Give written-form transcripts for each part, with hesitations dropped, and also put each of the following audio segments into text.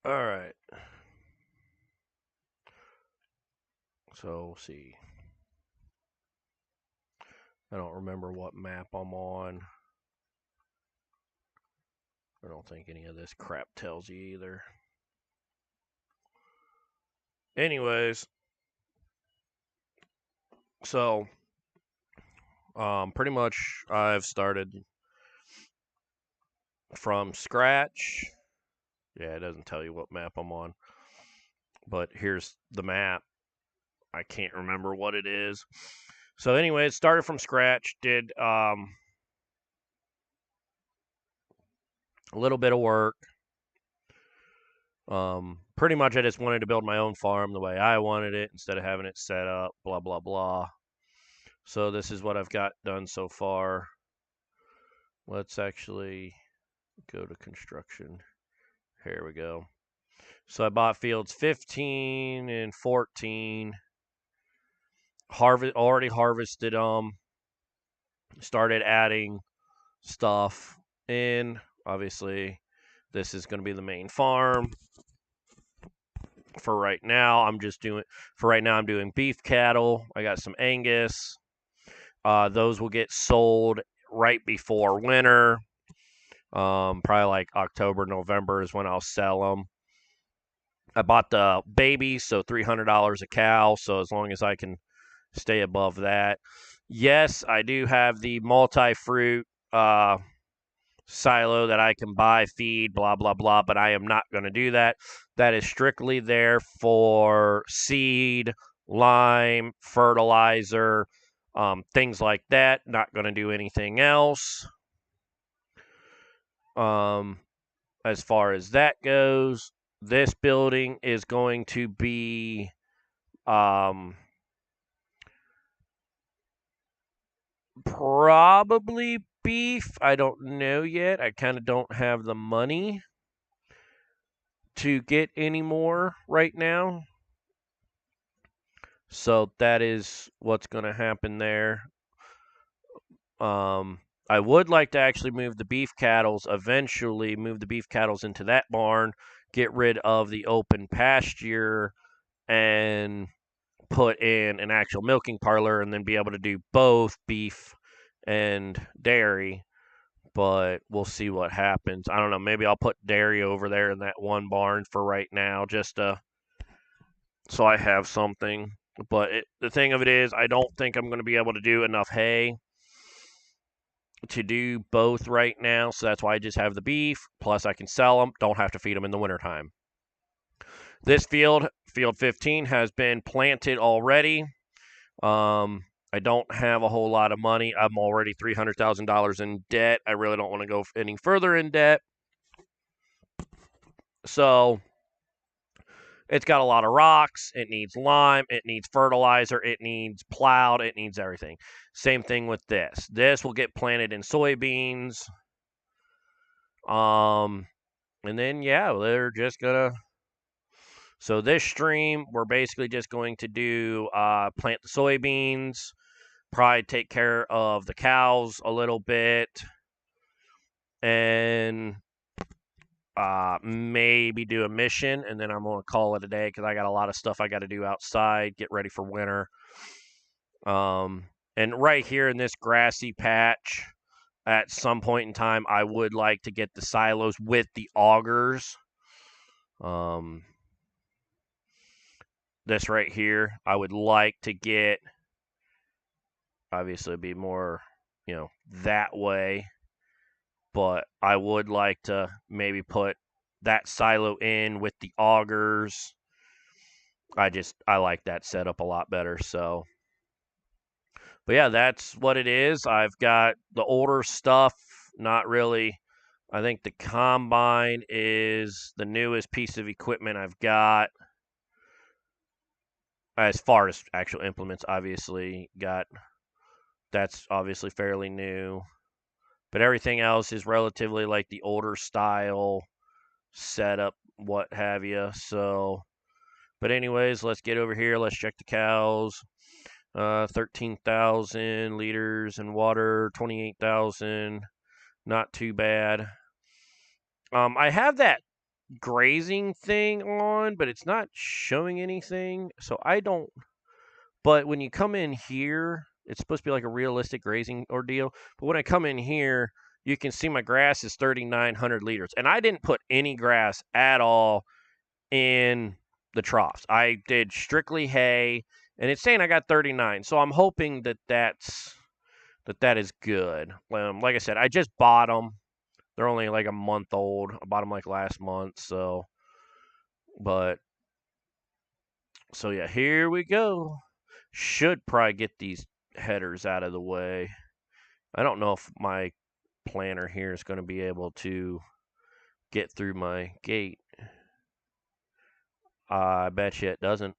All right. So we'll see. I don't remember what map I'm on. I don't think any of this crap tells you either. Anyways, so pretty much I've started from scratch. Yeah, it doesn't tell you what map I'm on. But here's the map. I can't remember what it is. So anyways, started from scratch, did a little bit of work. Pretty much I just wanted to build my own farm the way I wanted it instead of having it set up, blah, blah, blah. So this is what I've got done so far. Let's actually go to construction. Here we go. So I bought fields 15 and 14. Already harvested them. Started adding stuff in. Obviously, this is going to be the main farm. For right now, I'm doing beef cattle. I got some Angus. Those will get sold right before winter. Probably like October, November is when I'll sell them. I bought the babies, so $300 a cow. So as long as I can stay above that. Yes, I do have the multi-fruit silo that I can buy, feed, blah, blah, blah, but I am not going to do that. That is strictly there for seed, lime, fertilizer, things like that. Not going to do anything else. As far as that goes, this building is going to be probably beef. I don't know yet. I kind of don't have the money to get any more right now. So that is what's going to happen there. I would like to actually move the beef cattle, eventually move the beef cattle into that barn, get rid of the open pasture, and put in an actual milking parlor, and then be able to do both beef and dairy. But we'll see what happens. I don't know. Maybe I'll put dairy over there in that one barn for right now, just so I have something. But the thing of it is, I don't think I'm going to be able to do enough hay to do both right now. So that's why I just have the beef. Plus, I can sell them. Don't have to feed them in the wintertime. This field 15, has been planted already. I don't have a whole lot of money. I'm already $300,000 in debt. I really don't want to go any further in debt. So it's got a lot of rocks. It needs lime. It needs fertilizer. It needs plowed. It needs everything. Same thing with this. This will get planted in soybeans. And then, yeah, they're just going to. So this stream, we're basically just going to do plant the soybeans, probably take care of the cows a little bit, and maybe do a mission, and then I'm going to call it a day because I got a lot of stuff I got to do outside, get ready for winter. And right here in this grassy patch, at some point in time, I would like to get the silos with the augers. This right here, I would like to get, obviously be more, that way. But I would like to maybe put that silo in with the augers. I like that setup a lot better. So, but yeah, that's what it is. I've got the older stuff, not really. I think the combine is the newest piece of equipment I've got. As far as actual implements, obviously, that's obviously fairly new. But everything else is relatively like the older style setup, what have you. So, but anyways, let's get over here. Let's check the cows. 13,000 liters in water, 28,000 Not too bad. I have that grazing thing on, but it's not showing anything. So I don't. But when you come in here, it's supposed to be like a realistic grazing ordeal. But when I come in here, you can see my grass is 3,900 liters. And I didn't put any grass at all in the troughs. I did strictly hay, and it's saying I got 39. So I'm hoping that that is good. Like I said, I just bought them. They're only like a month old. I bought them like last month. So, but, so yeah, here we go. Should probably get these headers out of the way. I don't know if my planter here is going to be able to get through my gate. I bet you it doesn't.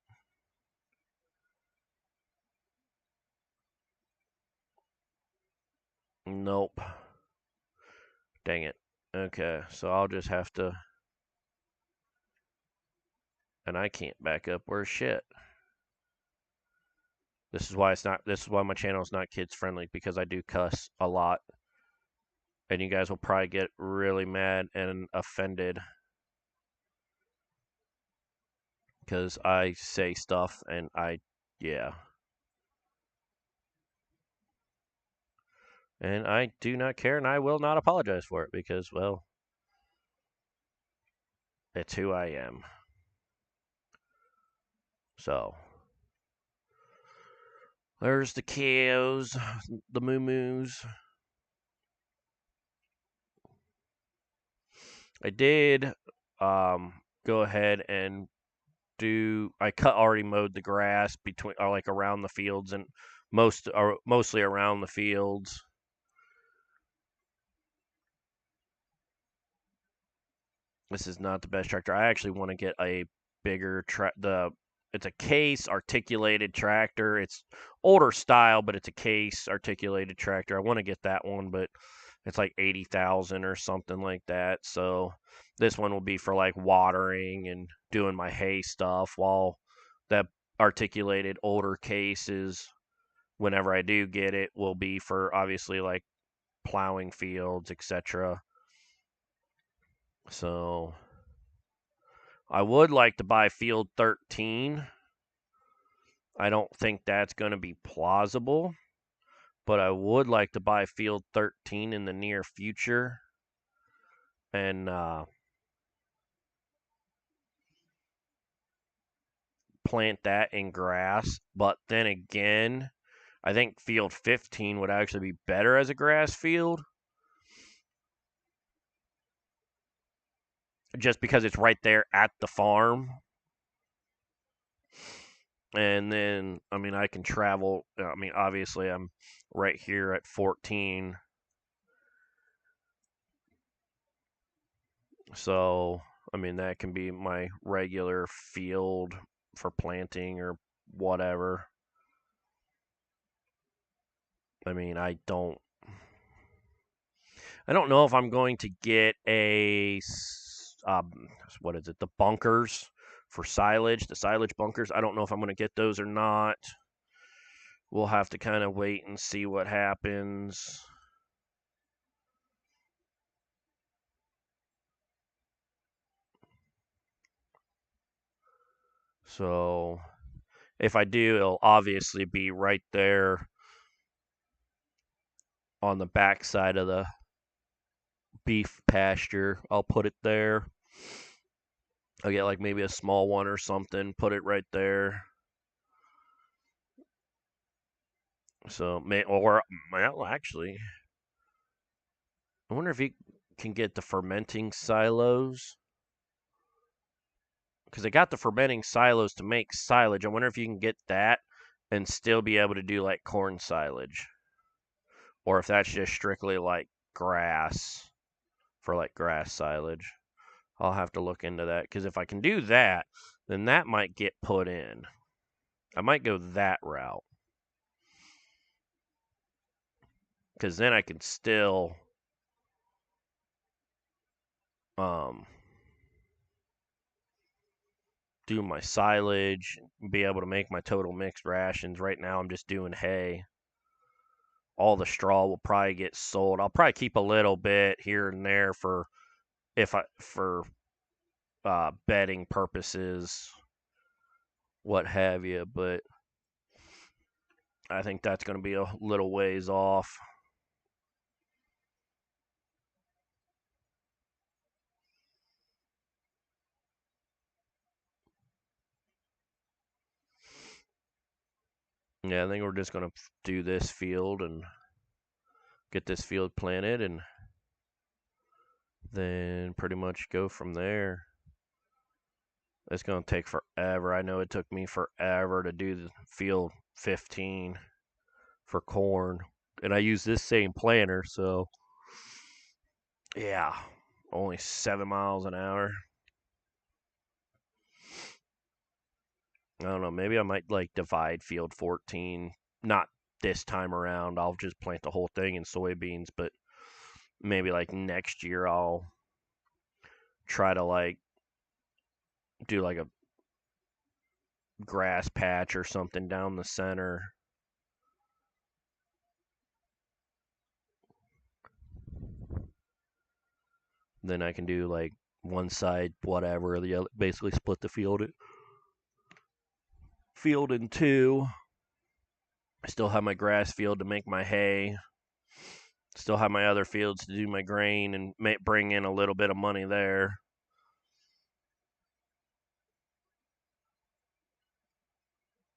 Nope. Dang it. Okay, so I'll just have to. And I can't back up worth shit. This is why it's not. This is why my channel is not kids friendly, because I do cuss a lot, and you guys will probably get really mad and offended because I say stuff and yeah. And I do not care, and I will not apologize for it because, well, it's who I am. So, there's the cows, the moo-moos. I did go ahead and I already mowed the grass between, or like around the fields, and mostly around the fields. This is not the best tractor. I actually want to get a bigger it's a case articulated tractor. It's older style, but it's a case articulated tractor. I want to get that one, but it's like 80,000 or something like that. So this one will be for like watering and doing my hay stuff, while that articulated older cases, whenever I do get it, will be for obviously like plowing fields, etc. So I would like to buy Field 13. I don't think that's going to be plausible, but I would like to buy Field 13 in the near future and plant that in grass. But then again, I think Field 15 would actually be better as a grass field, just because it's right there at the farm. And then, I mean, I can travel. I mean, obviously, I'm right here at 14. So, I mean, that can be my regular field for planting or whatever. I mean, I don't know if I'm going to get what is it? The bunkers for silage, the silage bunkers. I don't know if I'm going to get those or not. We'll have to kind of wait and see what happens. So, if I do, it'll obviously be right there on the back side of the beef pasture. I'll put it there. I'll get like maybe a small one or something, put it right there. So, well, actually, I wonder if you can get the fermenting silos, because they got the fermenting silos to make silage. I wonder if you can get that and still be able to do like corn silage, or if that's just strictly like grass for like grass silage. I'll have to look into that, because if I can do that, then that might get put in. I might go that route, because then I can still do my silage, be able to make my total mixed rations. Right now I'm just doing hay. all the straw will probably get sold. I'll probably keep a little bit here and there for bedding purposes, what have you. But I think that's going to be a little ways off. Yeah, I think we're just going to do this field and get this field planted and then pretty much go from there. It's going to take forever. I know it took me forever to do the field 15 for corn. And I use this same planter, so yeah, only 7 miles an hour. I don't know. Maybe I might like divide field 14. Not this time around. I'll just plant the whole thing in soybeans, but maybe like next year I'll try to like do like a grass patch or something down the center. Then I can do like one side whatever, the other basically split the field in two. I still have my grass field to make my hay. Still have my other fields to do my grain and bring in a little bit of money there.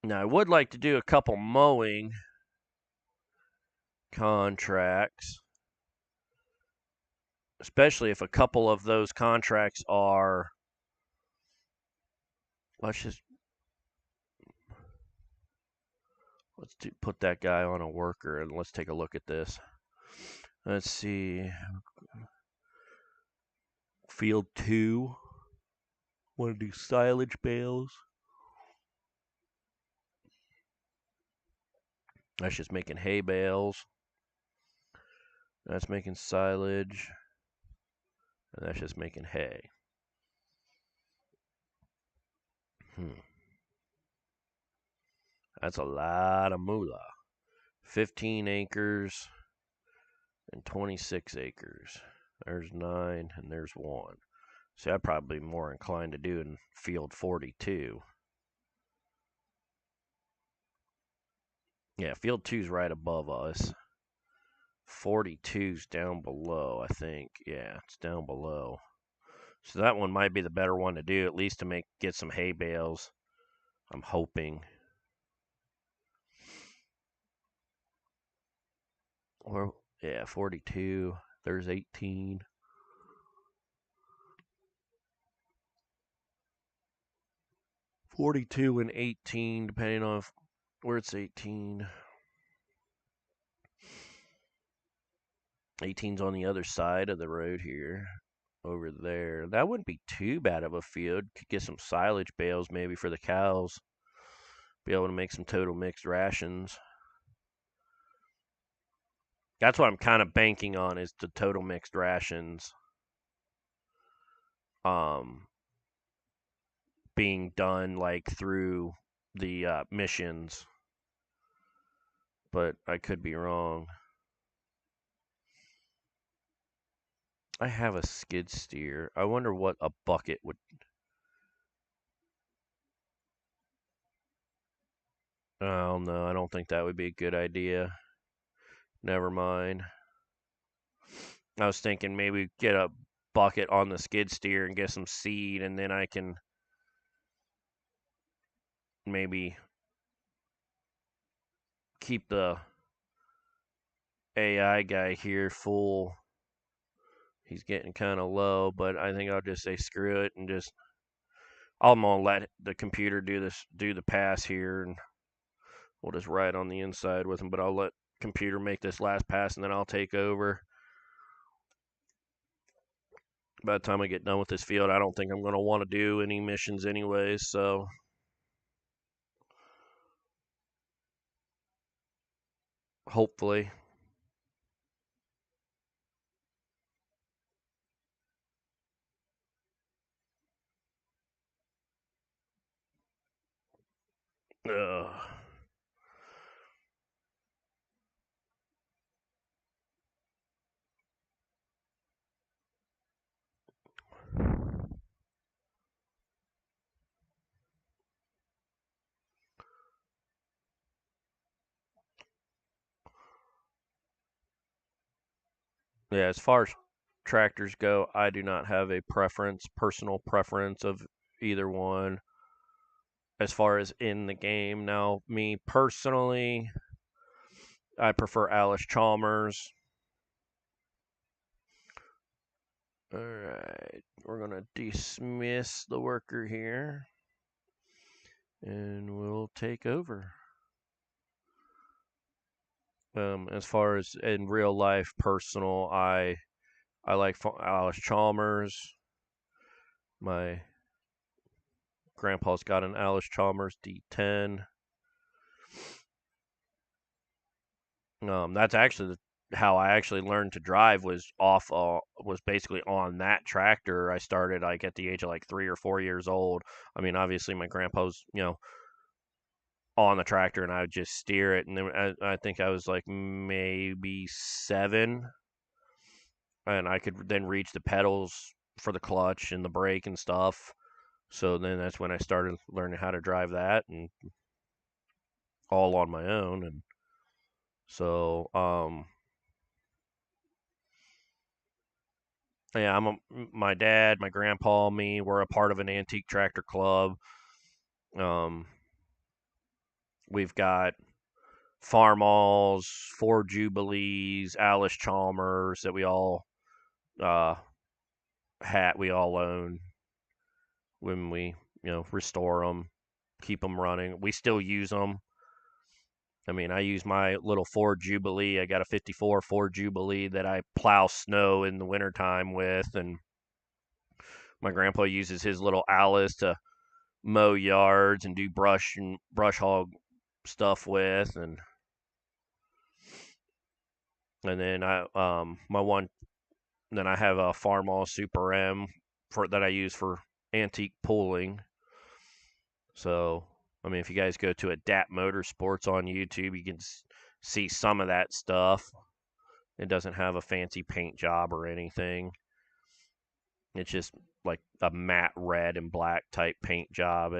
Now, I would like to do a couple mowing contracts, especially if a couple of those contracts are, let's put that guy on a worker and let's take a look at this. Let's see. Field 2. Want to do silage bales. That's just making hay bales. That's making silage. And that's just making hay. That's a lot of moolah. 15 acres and 26 acres. There's 9 and there's 1. See, I'd probably be more inclined to do in field 42. Yeah, field 2's right above us. 42's down below, I think. Yeah, it's down below. So that one might be the better one to do, at least to get some hay bales. I'm hoping. Or yeah, 42. There's 18. 42 and 18, depending on where it's 18. 18's on the other side of the road here. Over there. That wouldn't be too bad of a field. Could get some silage bales maybe for the cows. Be able to make some total mixed rations. That's what I'm kind of banking on is the total mixed rations. Being done like through the missions. But I could be wrong. I have a skid steer. I wonder what a bucket would. Oh no, I don't think that would be a good idea. Never mind. I was thinking maybe get a bucket on the skid steer and get some seed, and then I can maybe keep the AI guy here full. He's getting kind of low, but I think I'll just say screw it and just I'm gonna let the computer do the pass here, and we'll just ride on the inside with him. But I'll let computer make this last pass, and then I'll take over. By the time I get done with this field, I don't think I'm going to want to do any missions anyways, so hopefully. Ugh. Yeah, as far as tractors go, I do not have a personal preference of either one as far as in the game. Now, me personally, I prefer Alice Chalmers. All right, we're gonna dismiss the worker here, and we'll take over. As far as in real life, personal, I like Alice Chalmers. My grandpa's got an Alice Chalmers D10. That's actually how I actually learned to drive was basically on that tractor. I started like at the age of like 3 or 4 years old. I mean, obviously my grandpa's on the tractor and I would just steer it, and then I think I was like maybe 7, and I could then reach the pedals for the clutch and the brake and stuff. So then that's when I started learning how to drive that, and all on my own. And so yeah, my dad, my grandpa, me, we're a part of an antique tractor club. Um, we've got Farmalls, Ford Jubilees, Alice Chalmers that we all uh, we all own when we restore them, keep them running. We still use them. I mean, I use my little Ford Jubilee. I got a 54 Ford Jubilee that I plow snow in the wintertime with, and my grandpa uses his little Alice to mow yards and do brush hog stuff with, and then my one then I have a Farmall Super M for that I use for antique pulling. So I mean, if you guys go to Adapt Motorsports on YouTube, you can see some of that stuff. It doesn't have a fancy paint job or anything. It's just like a matte red and black type paint job.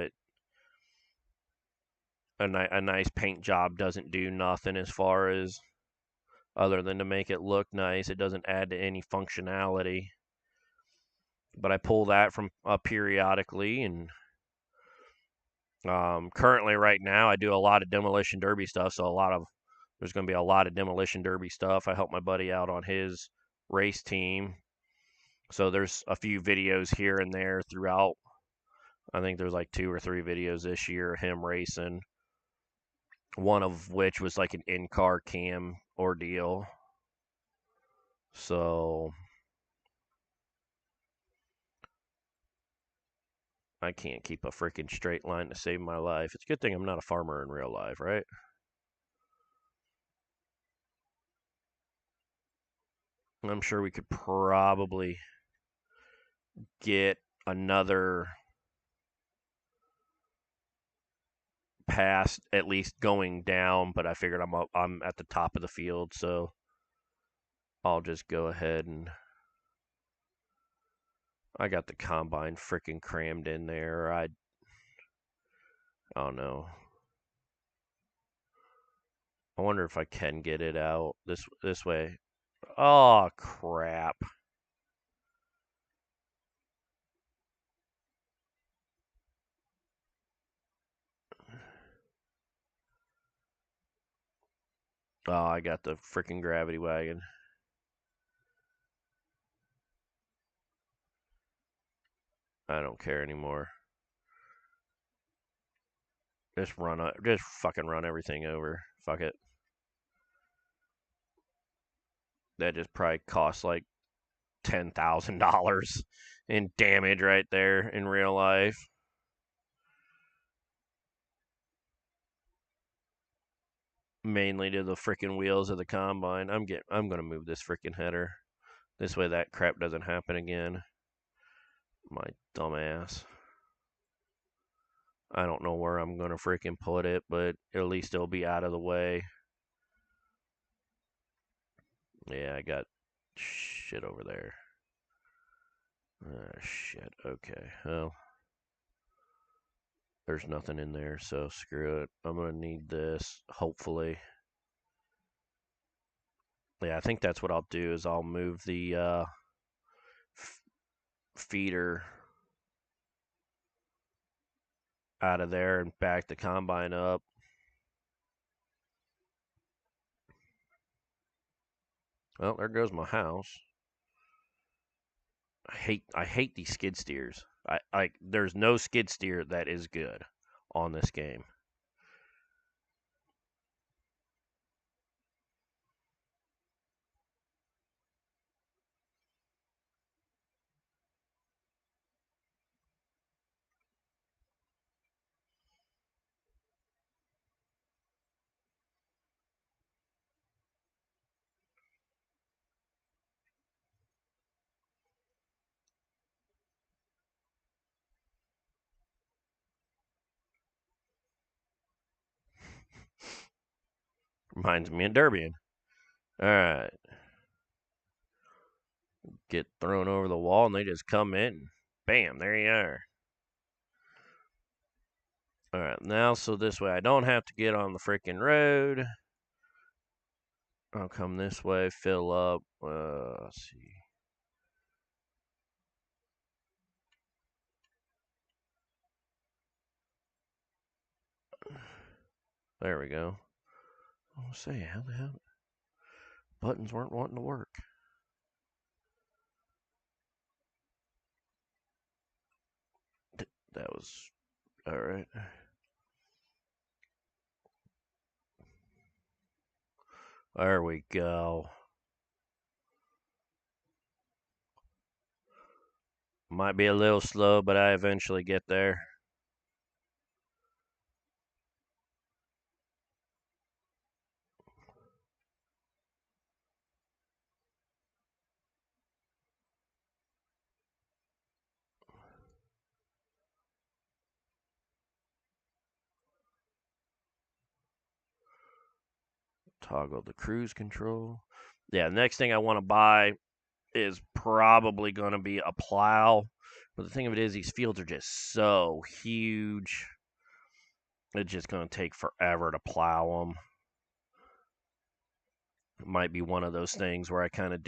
A nice paint job doesn't do nothing as far as other than to make it look nice. It doesn't add to any functionality. But I pull that from periodically, and currently right now I do a lot of demolition derby stuff. So there's going to be a lot of demolition derby stuff. I help my buddy out on his race team. So there's a few videos here and there throughout. I think there's like 2 or 3 videos this year of him racing. One of which was like an in-car cam ordeal. So I can't keep a freaking straight line to save my life. It's a good thing I'm not a farmer in real life, right? I'm sure we could probably get another pass at least going down, but I figured I'm at the top of the field, so I'll just go ahead and I got the combine freaking crammed in there. I don't know. I wonder if I can get it out this way. Oh crap. Oh, I got the freaking gravity wagon. I don't care anymore. Just fucking run everything over. Fuck it. That just probably costs like $10,000 in damage right there in real life. Mainly to the freaking wheels of the combine. I'm gonna move this freaking header. This way that crap doesn't happen again. My dumbass. I don't know where I'm gonna freaking put it, but at least it'll be out of the way. Yeah, I got shit over there. Ah, shit. Okay. Well, there's nothing in there, so screw it. I'm gonna need this, hopefully. Yeah, I think that's what I'll do is I'll move the feeder out of there and back the combine up. Well, there goes my house. I hate these skid steers. I there's no skid steer that is good on this game. Reminds me of Derbian. All right, get thrown over the wall and they just come in. Bam, there you are. All right, now so this way I don't have to get on the freaking road. I'll come this way, fill up. Let's see. There we go. I'll say, how the hell? Buttons weren't wanting to work. That was all right. There we go. Might be a little slow, but I eventually get there. Toggle the cruise control. Yeah, next thing I want to buy is probably going to be a plow. But the thing of it is, these fields are just so huge. It's just going to take forever to plow them. It might be one of those things where I kind of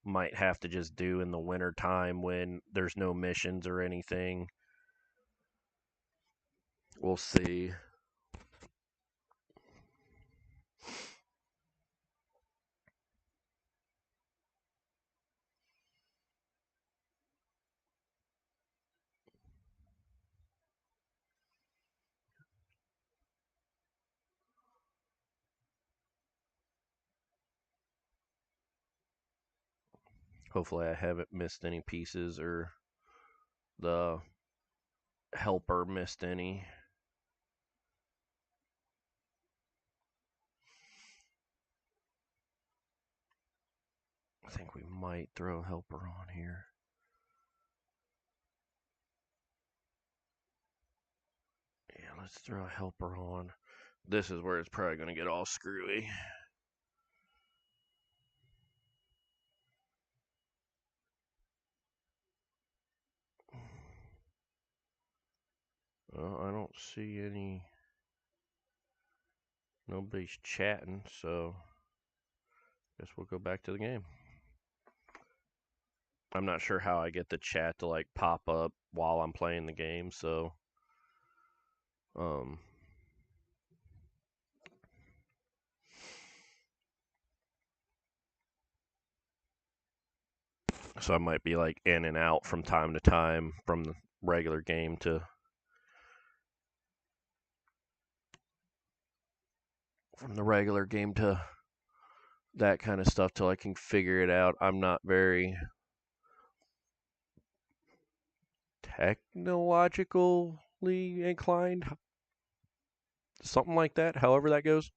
might have to just do in the winter time when there's no missions or anything. We'll see. Hopefully, I haven't missed any pieces or the helper missed any. I think we might throw a helper on here. Yeah, let's throw a helper on. This is where it's probably going to get all screwy. Well, I don't see any. Nobody's chatting, so guess we'll go back to the game. I'm not sure how I get the chat to like pop up while I'm playing the game, so so I might be like in and out from time to time from the regular game to that kind of stuff till I can figure it out. I'm not very technologically inclined. Something like that, however that goes.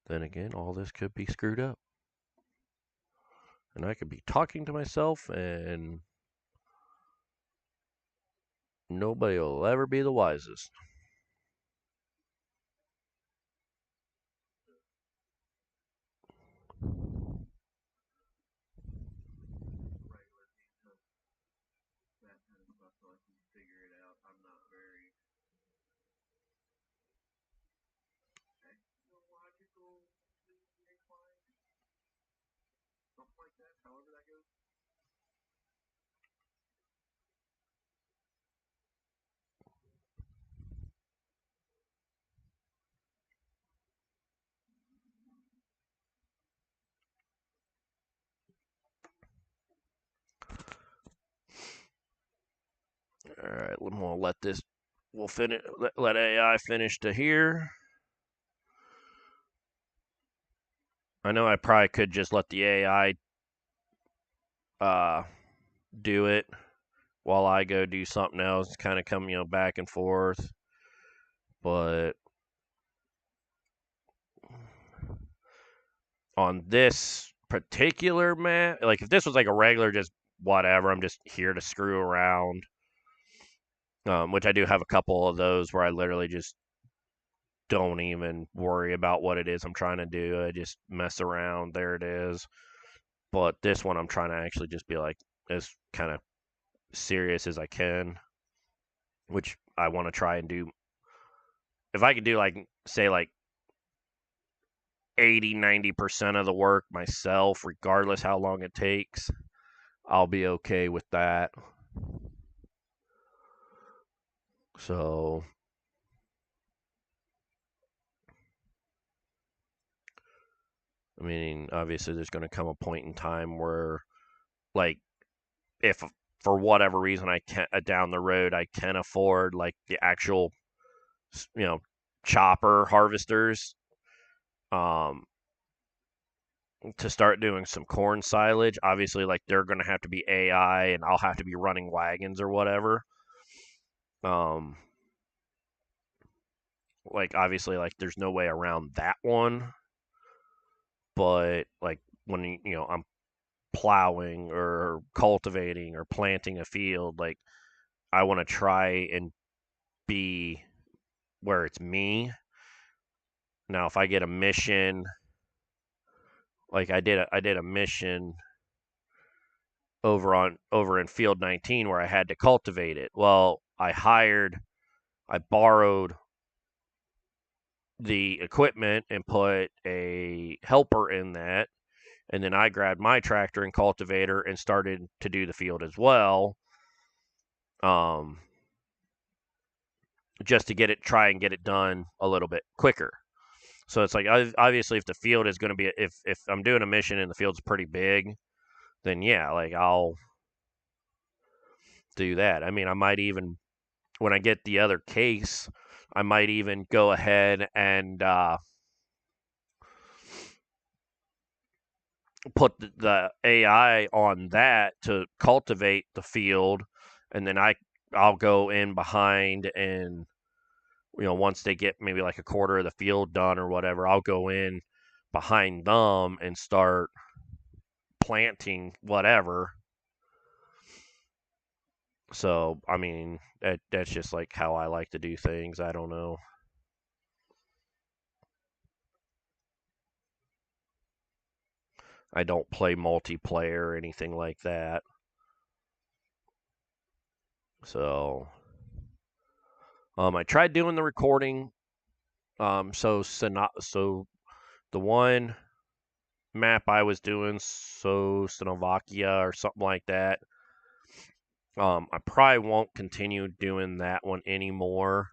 Then again, all this could be screwed up. And I could be talking to myself and nobody will ever be the wisest. All right, I'm gonna let this. We'll finish. Let AI finish to here. I know I probably could just let the AI do it while I go do something else, kind of come back and forth. But on this particular map, like if this was like a regular, just whatever, I'm just here to screw around. Which I do have a couple of those where I literally just don't even worry about what it is I'm trying to do. I just mess around. There it is. But this one, I'm trying to actually just be like as kind of serious as I can, which I want to try and do. If I could do like, say, like 80-90% of the work myself, regardless how long it takes, I'll be okay with that. So, I mean, obviously, there's going to come a point in time where, like, if for whatever reason I can down the road I can afford like the actual, chopper harvesters, um, to start doing some corn silage. Obviously, like they're going to have to be AI, and I'll have to be running wagons or whatever. Um, like obviously, like there's no way around that one. But like when I'm plowing or cultivating or planting a field, like I want to try and be where it's me. Now, if I get a mission, like I did a mission over in field 19 where I had to cultivate it. Well, I borrowed the equipment and put a helper in that, and then I grabbed my tractor and cultivator and started to do the field as well. Um, just to try and get it done a little bit quicker. So it's like obviously if the field is going to be if I'm doing a mission and the field's pretty big, then yeah, like I'll do that. I mean, I might even when I get the other case, I might even go ahead and put the AI on that to cultivate the field, and then I'll go in behind and once they get maybe like a quarter of the field done or whatever, I'll go in behind them and start planting whatever. So I mean that's just like how I like to do things. I don't know. I don't play multiplayer or anything like that. So I tried doing the recording. So the one map I was doing, so Slovakia or something like that. I probably won't continue doing that one anymore.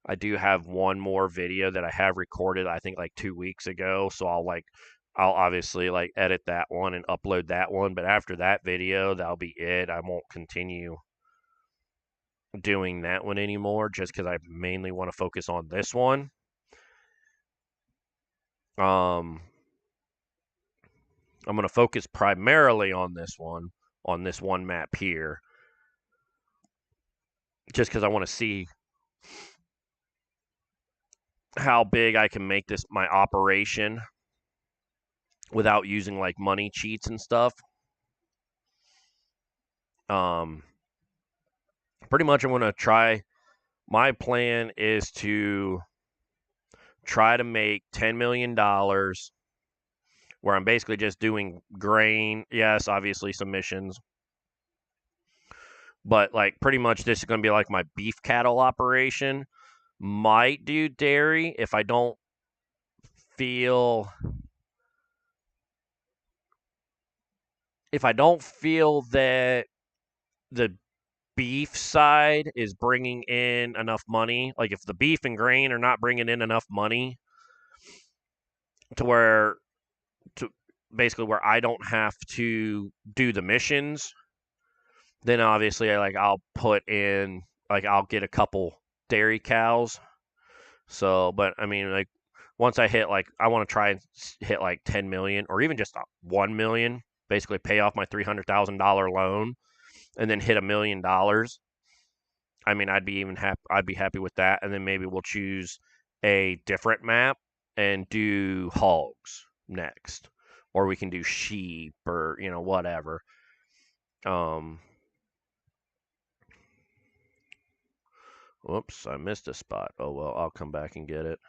I do have one more video that I have recorded, I think like 2 weeks ago. So I'll obviously like edit that one and upload that one. But after that video, that'll be it. I won't continue doing that one anymore just because I mainly want to focus on this one. Um, I'm going to focus primarily on this one map here, just because I want to see how big I can make this my operation without using like money cheats and stuff. Pretty much I'm going to try. My plan is to try to make $10 million where I'm basically just doing grain. Yes, obviously some missions. But like pretty much this is going to be like my beef cattle operation. Might do dairy if I don't feel that the beef side is bringing in enough money. Like if the beef and grain are not bringing in enough money to where to basically where I don't have to do the missions, then obviously I'll put in I'll get a couple dairy cows. So, but I mean once I hit I want to try and hit 10 million or even just 1 million, basically pay off my $300,000 loan and then hit $1 million. I mean, I'd be happy with that, and then maybe we'll choose a different map and do hogs next, or we can do sheep or whatever. Whoops, I missed a spot. Oh well, I'll come back and get it.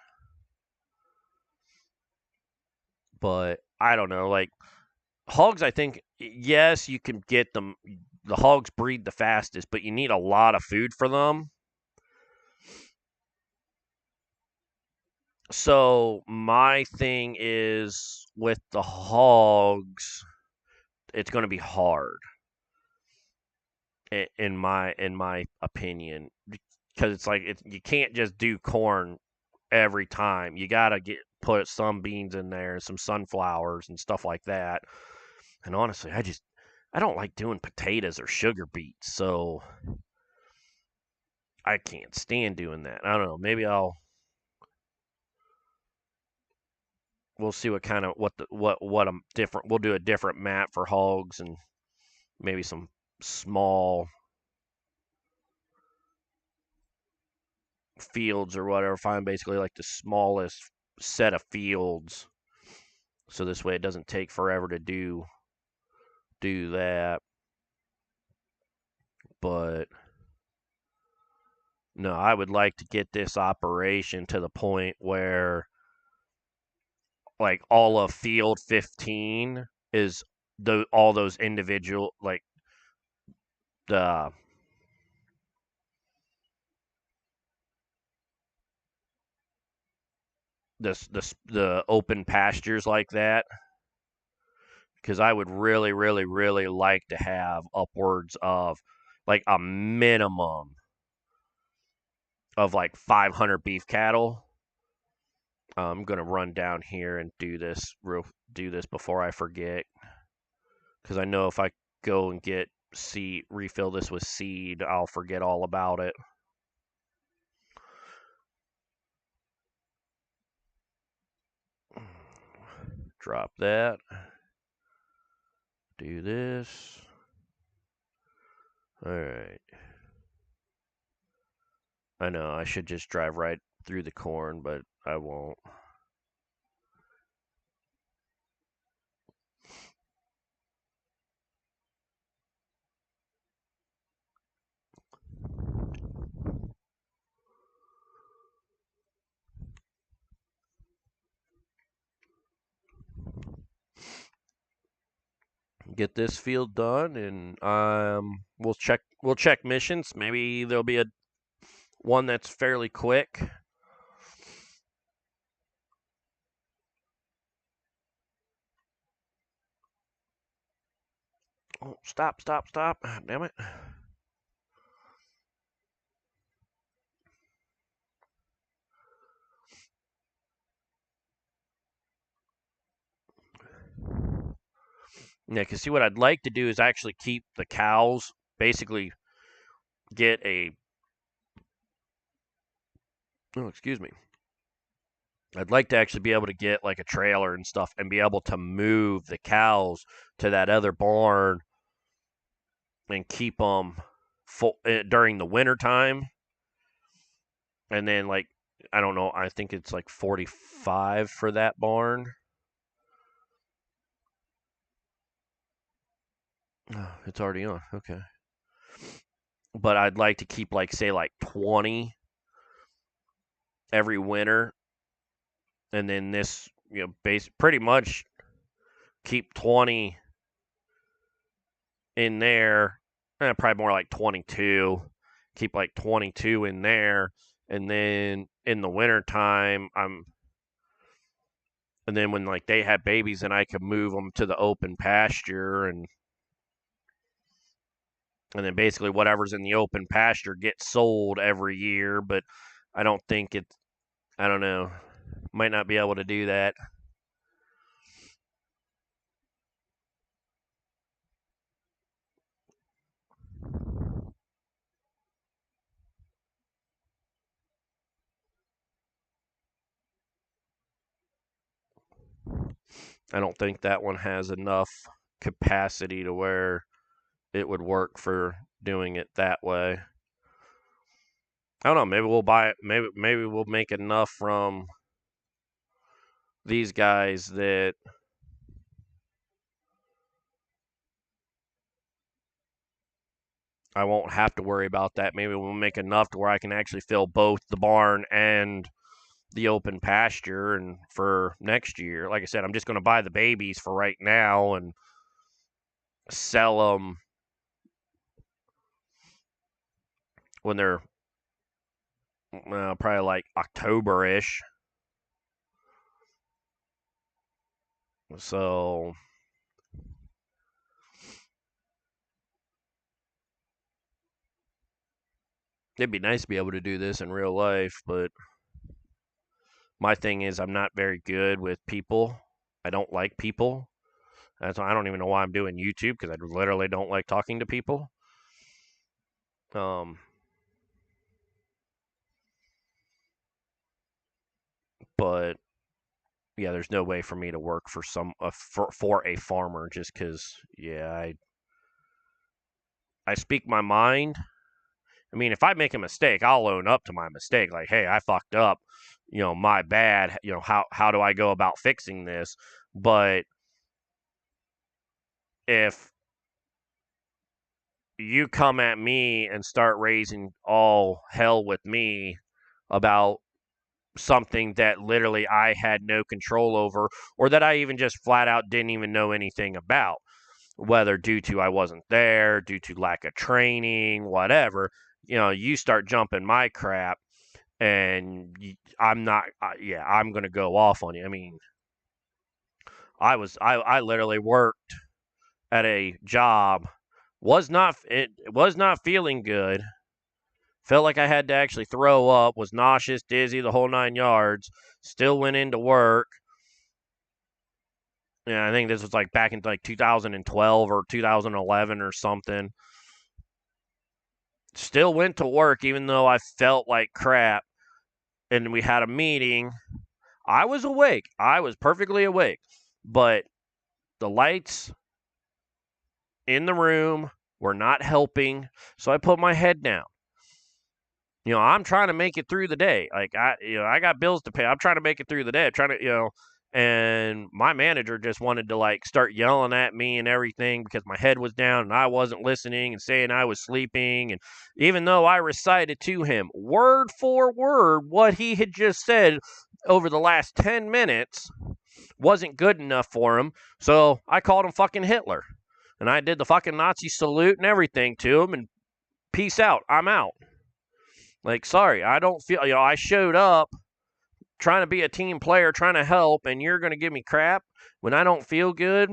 But I don't know, hogs. I think yes, you can get them. The hogs breed the fastest, but you need a lot of food for them. So my thing is with the hogs, it's going to be hard in my opinion because you can't just do corn every time. You got to put some beans in there, some sunflowers and stuff like that. And honestly, I don't like doing potatoes or sugar beets, so I can't stand doing that. I don't know. Maybe we'll see what kind of what I'm different. We'll do a different map for hogs and maybe some small fields or whatever. Find basically the smallest set of fields, so this way it doesn't take forever to do that. But no, I would like to get this operation to the point where all of field 15 is all those individual the the open pastures like that, because I would really really really like to have upwards of a minimum of 500 beef cattle. I'm gonna run down here and do this before I forget, because I know if I go and get seed, refill this with seed, I'll forget all about it. Drop that. Do this. All right. I know I should just drive right through the corn, but I won't. Get this field done, and we'll check missions. Maybe there'll be one that's fairly quick. Oh, stop! Damn it! Yeah, because see, what I'd like to do is actually keep the cows. Basically, get a. Oh, excuse me. I'd like to actually be able to get a trailer and stuff and be able to move the cows to that other barn and keep them full during the winter time. And then I don't know, I think it's 45 for that barn. Oh, it's already on. Okay. but I'd like to keep like say like 20 every winter, and then this pretty much keep 20 in there, probably more like 22. Keep like 22 in there, and then in the wintertime, and then when like they have babies, then I could move them to the open pasture, and then basically whatever's in the open pasture gets sold every year. But I don't think it. I don't know. Might not be able to do that. I don't think that one has enough capacity to where it would work for doing it that way. I don't know. Maybe we'll buy it. Maybe we'll make enough from these guys that I won't have to worry about that. Maybe we'll make enough to where I can actually fill both the barn and the open pasture. And for next year, like I said, I'm just going to buy the babies for right now and sell them when they're probably like October-ish. So it'd be nice to be able to do this in real life, but my thing is I'm not very good with people. I don't like people. That's why I don't even know why I'm doing YouTube, because I literally don't like talking to people. But yeah, there's no way for me to work for for a farmer just because I speak my mind. I mean, if I make a mistake, I'll own up to my mistake. Like, hey, I fucked up. My bad. How do I go about fixing this? But if you come at me and start raising all hell with me about something that literally I had no control over, or that I even just flat out didn't even know anything about, whether due to I wasn't there, due to lack of training, whatever, you start jumping my crap, and I'm not, I'm going to go off on you. I mean, I literally worked at a job, it was not feeling good. Felt like I had to actually throw up, was nauseous, dizzy, the whole 9 yards. Still went into work. Yeah, I think this was like back in like 2012 or 2011 or something. Still went to work even though I felt like crap. And we had a meeting. I was awake. I was perfectly awake. But the lights in the room were not helping. So I put my head down. I'm trying to make it through the day. Like I got bills to pay. I'm trying to make it through the day. I'm trying to, and my manager just wanted to like start yelling at me and everything because my head was down and I wasn't listening and saying I was sleeping. And even though I recited to him word for word what he had just said over the last 10 minutes, wasn't good enough for him. So I called him fucking Hitler. And I did the fucking Nazi salute and everything to him, and peace out. I'm out. Like, sorry, I don't feel, I showed up trying to be a team player, trying to help, and you're going to give me crap when I don't feel good,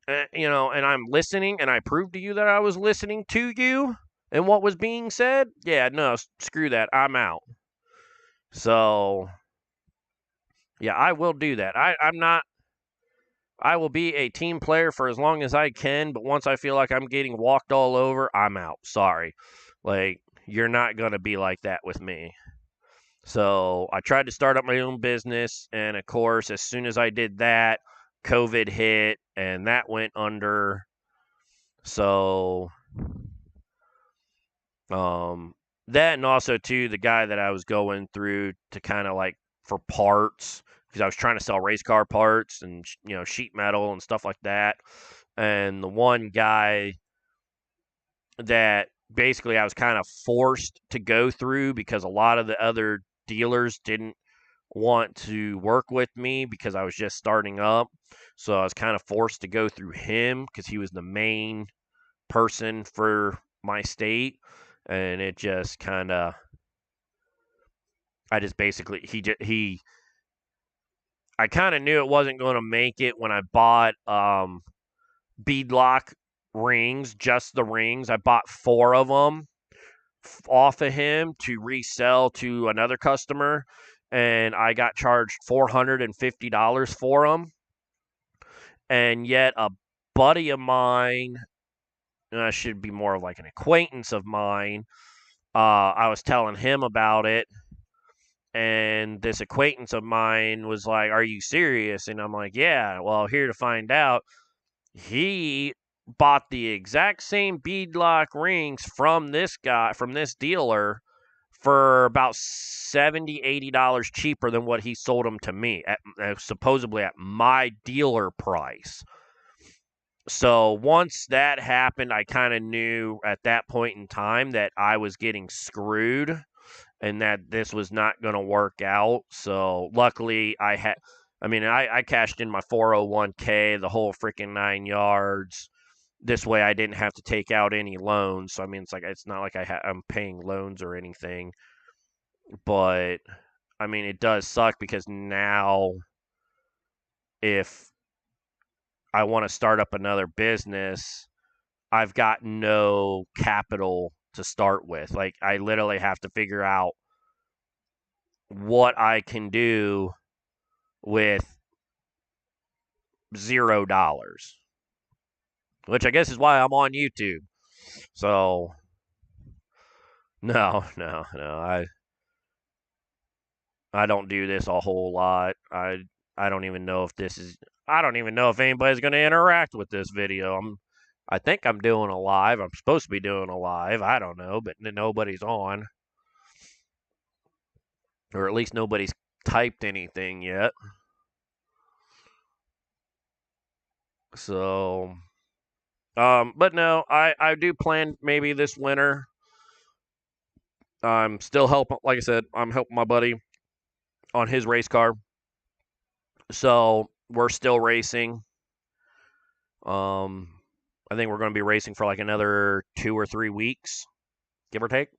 and I'm listening, and I proved to you that I was listening to you and what was being said. Yeah, no, screw that. I'm out. So, yeah, I will do that. I'm not, I will be a team player for as long as I can, but once I feel like I'm getting walked all over, I'm out. Sorry. Like, you're not going to be like that with me. So I tried to start up my own business, and of course, as soon as I did that, COVID hit, and that went under. So, that, and also too, the guy that I was going through to kind of like for parts, because I was trying to sell race car parts and sheet metal and stuff like that, and the one guy that basically I was kind of forced to go through because a lot of the other dealers didn't want to work with me because I was just starting up. So I was kind of forced to go through him because he was the main person for my state. And it just kind of, I just basically, I kind of knew it wasn't going to make it when I bought beadlock rings, just the rings. I bought 4 of them off of him to resell to another customer, and I got charged $450 for them. And yet, a buddy of mine, should be more of like an acquaintance of mine, I was telling him about it, and this acquaintance of mine was like, "Are you serious?" And I'm like, "Yeah." Well, here to find out, he bought the exact same beadlock rings from this guy, from this dealer, for about $70-$80 cheaper than what he sold them to me at supposedly at my dealer price. So once that happened, I kind of knew at that point in time that I was getting screwed and that this was not going to work out. So luckily, I cashed in my 401k, the whole freaking 9 yards. This way, I didn't have to take out any loans. So I mean, it's not like I'm paying loans or anything. But I mean, it does suck because now if I want to start up another business, I've got no capital to start with. Like, I literally have to figure out what I can do with $0, which I guess is why I'm on YouTube. So, no, no, no. I don't do this a whole lot. I don't even know if this is. I don't even know if anybody's going to interact with this video. I think I'm doing a live. I'm supposed to be doing a live. I don't know, but nobody's on, or at least nobody's typed anything yet. So, but no, I do plan maybe this winter. I'm still helping. Like I said, I'm helping my buddy on his race car. So we're still racing. I think we're going to be racing for like another 2 or 3 weeks, give or take.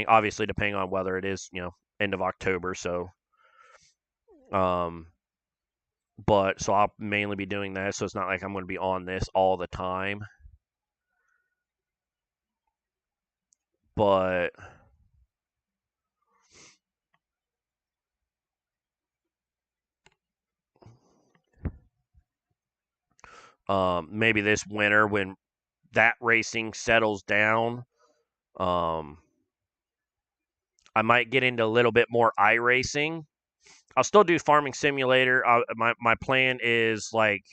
Obviously depending on whether it is, end of October. So, but so I'll mainly be doing that. So it's not like I'm going to be on this all the time. But maybe this winter when that racing settles down, I might get into a little bit more iRacing. I'll still do Farming Simulator. My plan is like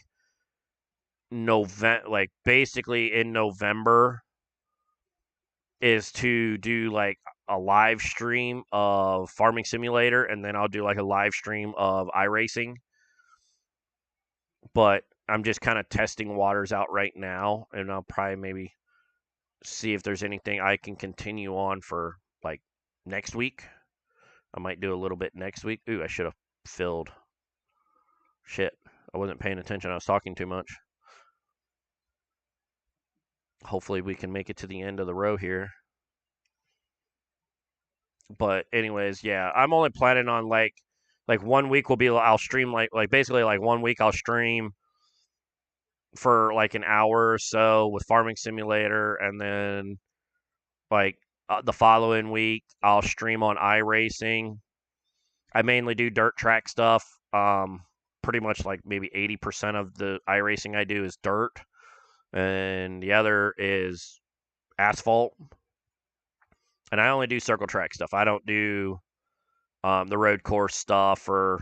basically in November is to do like a live stream of Farming Simulator, and then I'll do like a live stream of iRacing. But I'm just kind of testing waters out right now, and I'll probably maybe see if there's anything I can continue on for like next week. I might do a little bit next week. Ooh, I should have filled. Shit, I wasn't paying attention. I was talking too much. Hopefully we can make it to the end of the row here. But anyways, yeah, I'm only planning on like 1 week will be I'll stream like basically like 1 week I'll stream for like an hour or so with Farming Simulator, and then like the following week I'll stream on iRacing. I mainly do dirt track stuff. Pretty much like maybe 80% of the iRacing I do is dirt, and the other is asphalt. And I only do circle track stuff. I don't do the road course stuff or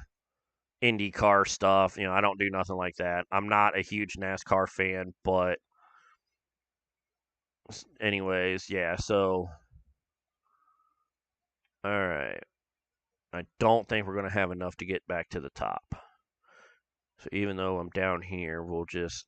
IndyCar stuff. I don't do nothing like that. I'm not a huge NASCAR fan, but anyways, yeah. So, all right. I don't think we're going to have enough to get back to the top. So even though I'm down here, we'll just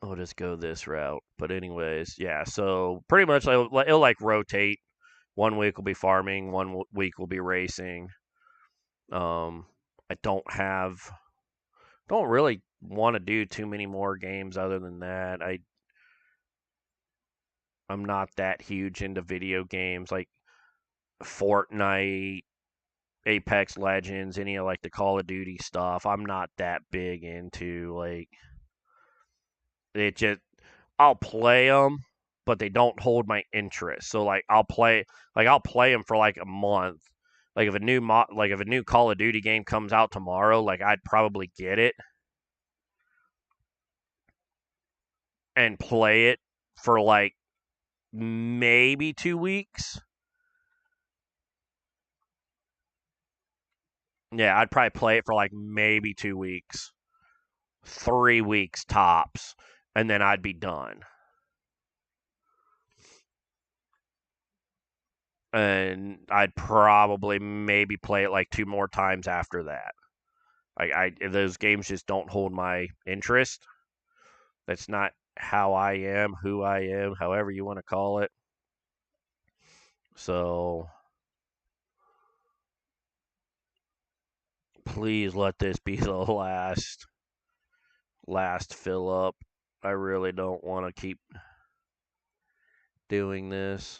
I'll just go this route. But anyways, yeah. So pretty much it'll like rotate. 1 week will be farming. 1 week will be racing. I don't really want to do too many more games other than that. I'm not that huge into video games like Fortnite, Apex Legends, any of like the Call of Duty stuff. I'm not that big into like it. Just I'll play them, but they don't hold my interest. So like I'll play them for like a month. Like if a new Call of Duty game comes out tomorrow, like I'd probably get it and play it for like maybe 2 weeks. Yeah, I'd probably play it for like maybe 2 weeks, 3 weeks tops, and then I'd be done. And I'd probably maybe play it like two more times after that. Those games just don't hold my interest. That's not how I am, who I am, however you want to call it. So please let this be the last fill up. I really don't want to keep doing this.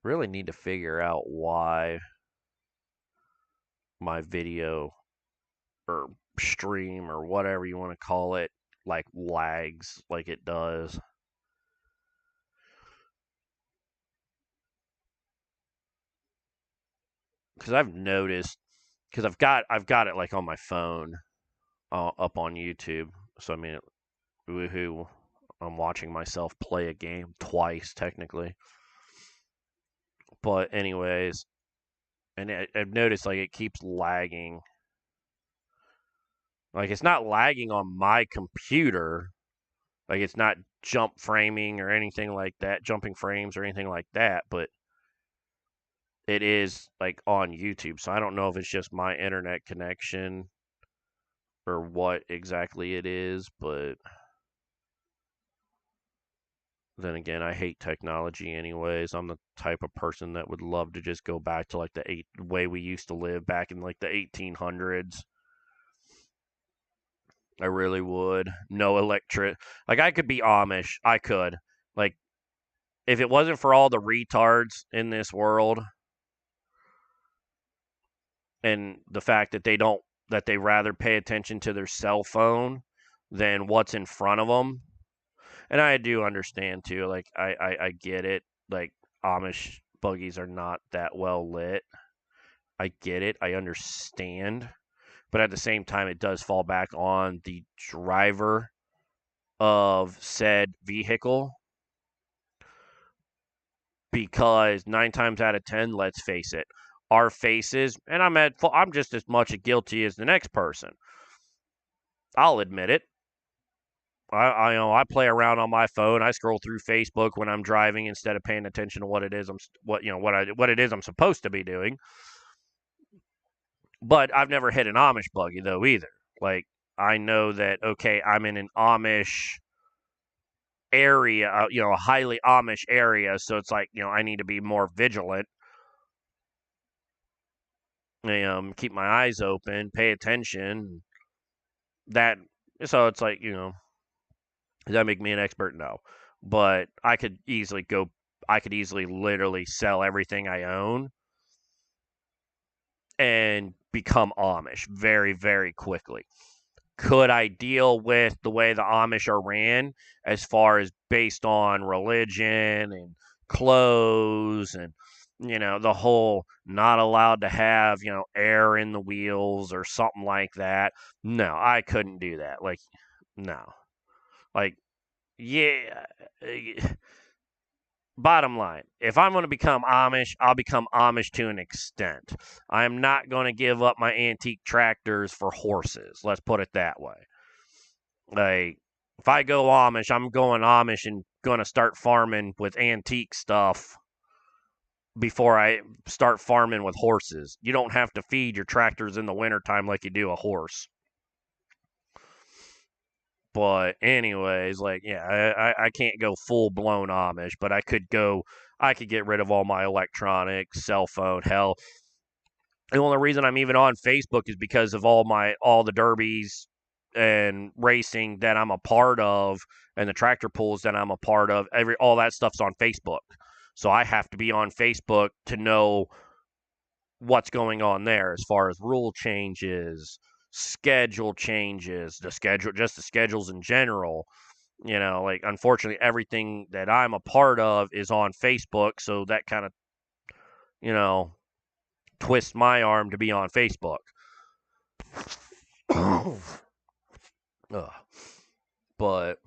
Really need to figure out why my video or stream or whatever you want to call it like lags like it does. Because I've noticed, because I've got it like on my phone, up on YouTube. So I mean, woohoo! I'm watching myself play a game twice technically. But anyways, and I've noticed like it keeps lagging. Like it's not lagging on my computer. Like it's not jump framing or anything like that, jumping frames or anything like that. But it is like on YouTube. So I don't know if it's just my internet connection or what exactly it is, but then again, I hate technology anyways. I'm the type of person that would love to just go back to like the way we used to live back in like the 1800s. I really would. No electric. Like I could be Amish. I could. Like if it wasn't for all the retards in this world and the fact that they rather pay attention to their cell phone than what's in front of them. And I do understand too. Like I get it. Like Amish buggies are not that well lit. I get it. I understand. But at the same time, it does fall back on the driver of said vehicle because 9 times out of 10, let's face it, our faces, and I'm just as much guilty as the next person. I'll admit it. I play around on my phone. I scroll through Facebook when I'm driving instead of paying attention to what it is what it is I'm supposed to be doing. But I've never hit an Amish buggy though either. Like I know that okay, I'm in an Amish area, a highly Amish area, so it's like I need to be more vigilant. Keep my eyes open, pay attention. That so it's like does that make me an expert? No, but I could easily go. I could easily, literally, sell everything I own and become Amish very, very quickly. Could I deal with the way the Amish are ran as far as based on religion and clothes and the whole not allowed to have air in the wheels or something like that? No, I couldn't do that. Like no. Like yeah, bottom line, if I'm going to become Amish, I'll become Amish to an extent. I'm not going to give up my antique tractors for horses. Let's put it that way. Like, if I go Amish, I'm going Amish and going to start farming with antique stuff before I start farming with horses. You don't have to feed your tractors in the wintertime like you do a horse. But anyways, like, yeah, I can't go full blown Amish, but I could get rid of all my electronics, cell phone, hell. The only reason I'm even on Facebook is because of all the derbies and racing that I'm a part of, and the tractor pulls that I'm a part of. All that stuff's on Facebook. So I have to be on Facebook to know what's going on there as far as rule changes, schedule changes, the schedules in general. Like, unfortunately, everything that I'm a part of is on Facebook, so that kind of, you know, twists my arm to be on Facebook. But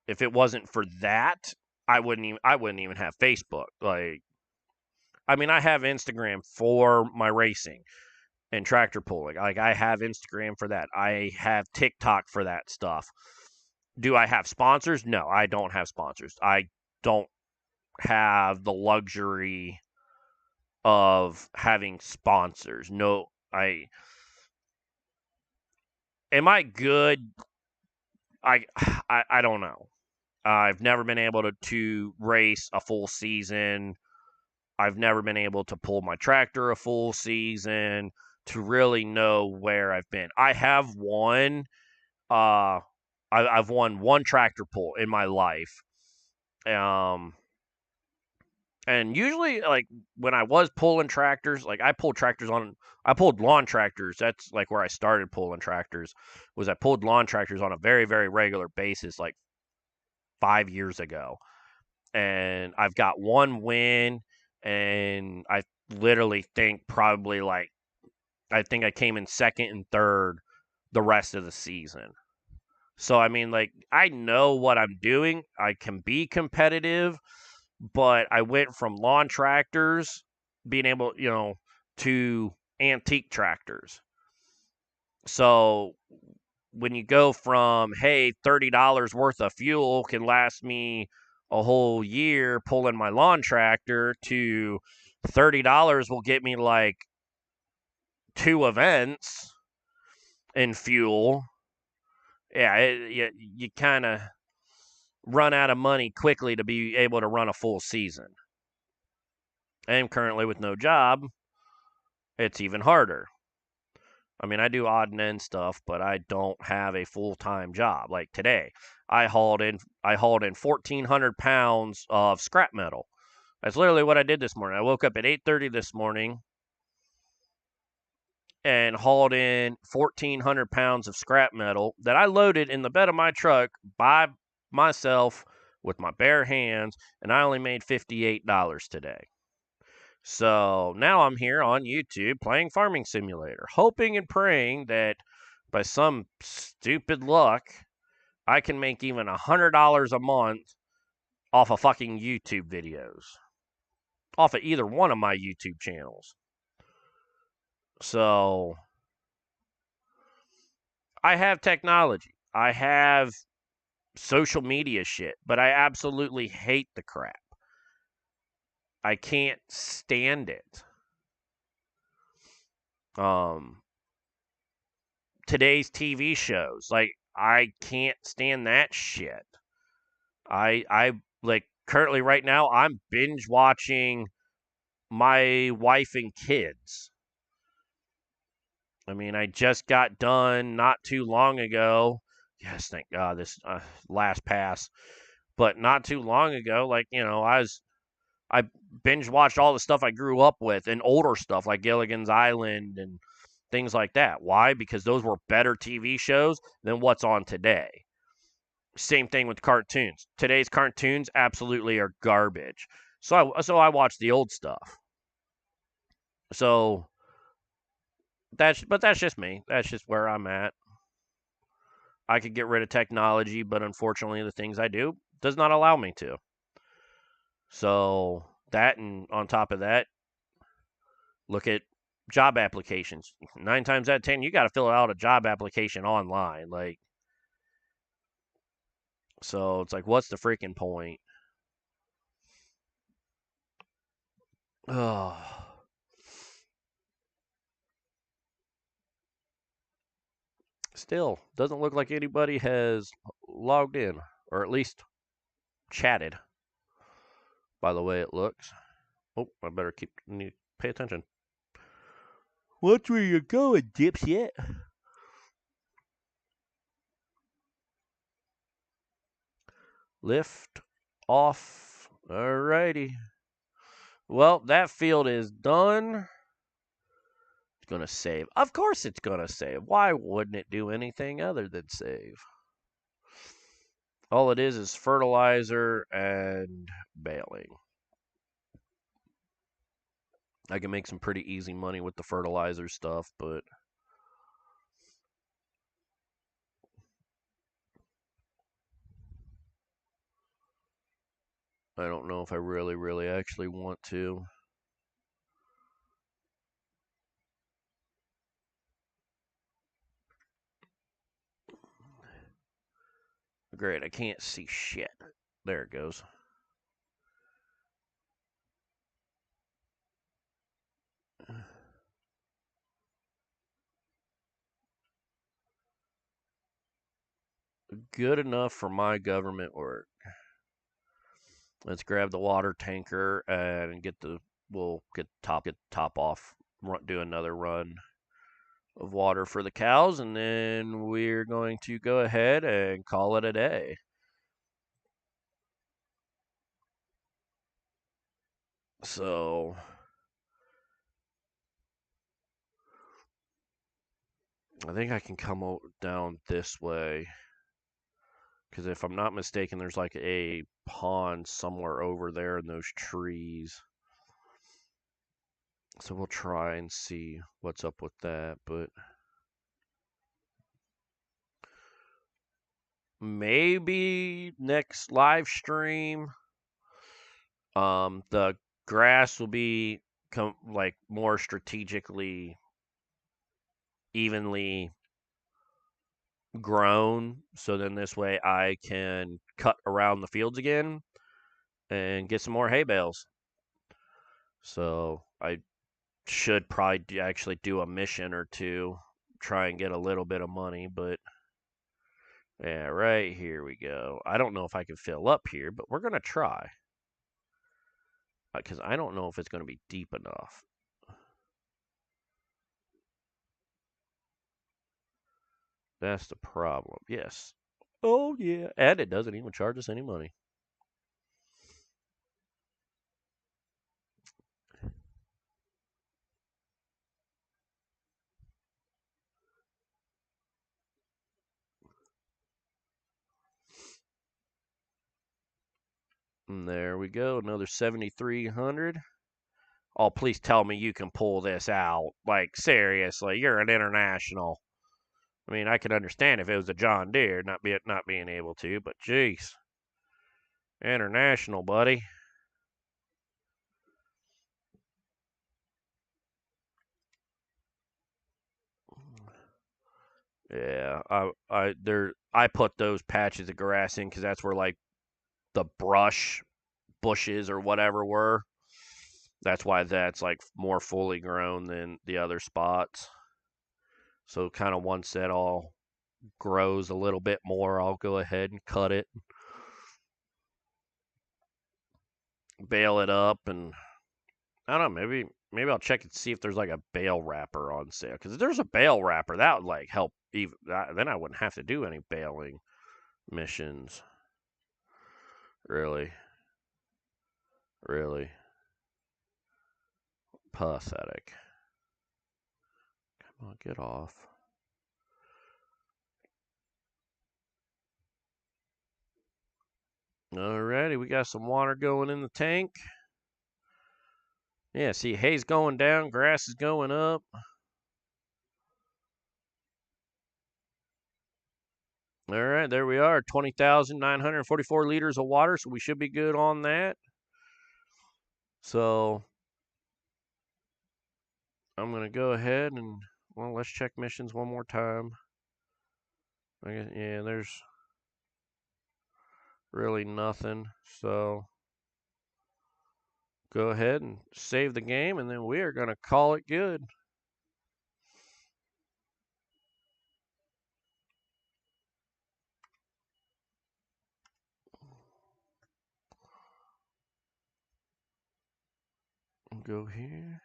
if it wasn't for that, I wouldn't even have Facebook. Like, I mean, I have Instagram for my racing and tractor pulling. Like, I have Instagram for that. I have TikTok for that stuff. Do I have sponsors? No, I don't have sponsors. I don't have the luxury of having sponsors. No, am I good? I don't know. I've never been able to race a full season. I've never been able to pull my tractor a full season to really know where I've been. I have won. I've won one tractor pull in my life. And usually, like, when I was pulling tractors, like, I pulled lawn tractors. That's like where I started pulling tractors. Was I pulled lawn tractors on a very, very regular basis, like 5 years ago. And I've got one win, and I literally think probably like I think I came in second and third the rest of the season. So I mean, like, I know what I'm doing. I can be competitive, but I went from lawn tractors being able, to antique tractors. So when you go from, hey, $30 worth of fuel can last me a whole year pulling my lawn tractor, to $30 will get me like 2 events in fuel. Yeah, you kind of run out of money quickly to be able to run a full season. And currently with no job, it's even harder. I mean, I do odd and end stuff, but I don't have a full-time job. Like today, I hauled in 1,400 pounds of scrap metal. That's literally what I did this morning. I woke up at 8:30 this morning and hauled in 1,400 pounds of scrap metal that I loaded in the bed of my truck by myself with my bare hands, and I only made $58 today. So now I'm here on YouTube playing Farming Simulator, hoping and praying that by some stupid luck, I can make even $100 a month off of fucking YouTube videos, off of either one of my YouTube channels. So I have technology. I have social media shit, but I absolutely hate the crap. I can't stand it. Today's TV shows, like, I can't stand that shit. I like, currently right now I'm binge watching My Wife and Kids. I mean, I just got done not too long ago. Yes, thank God, this last pass. But not too long ago, like, I binge watched all the stuff I grew up with, and older stuff like Gilligan's Island and things like that. Why? Because those were better TV shows than what's on today. Same thing with cartoons. Today's cartoons absolutely are garbage. So I watch the old stuff. So that's just me. That's just where I'm at. I could get rid of technology, but unfortunately the things I do does not allow me to. So that, and on top of that, look at job applications. 9 times out of 10, you got to fill out a job application online. Like, so it's like, what's the freaking point? Oh. Still, doesn't look like anybody has logged in, or at least chatted, by the way it looks. Oh, I better pay attention. Watch where you're going, dipshit. Lift off. Alrighty. Well, that field is done. It's going to save. Of course it's going to save. Why wouldn't it do anything other than save? All it is fertilizer and baling. I can make some pretty easy money with the fertilizer stuff, but I don't know if I really actually want to. Great, I can't see shit. There it goes. Good enough for my government work. Let's grab the water tanker and we'll get top off, do another run of water for the cows, and then we're going to go ahead and call it a day. So I think I can come down this way, because if I'm not mistaken, there's like a pond somewhere over there in those trees. So we'll try and see what's up with that, but maybe next live stream, the grass will be like more strategically evenly grown, so then this way I can cut around the fields again and get some more hay bales. So I should probably actually do a mission or two, try and get a little bit of money, but yeah, right, here we go. I don't know if I can fill up here, but we're going to try, because I don't know if it's going to be deep enough. That's the problem. Yes. Oh, yeah. And it doesn't even charge us any money. And there we go. Another 7,300. Oh, please tell me you can pull this out. Like, seriously, you're an international. I mean, I could understand if it was a John Deere not being able to, but jeez. International, buddy. Yeah, I put those patches of grass in because that's where like the bushes or whatever were. That's why that's like more fully grown than the other spots. So kind of once that all grows a little bit more, I'll go ahead and cut it, bale it up, and I don't know, maybe I'll check and see if there's like a bale wrapper on sale. Because if there's a bale wrapper, that would like help. Even then, I wouldn't have to do any baling missions. Really, really pathetic. Come on, get off. Alrighty, we got some water going in the tank. Yeah, see, hay's going down, grass is going up. All right, there we are, 20,944 liters of water, so we should be good on that. So I'm going to go ahead and, well, let's check missions one more time. Yeah, there's really nothing. So go ahead and save the game, and then we are going to call it good. go here.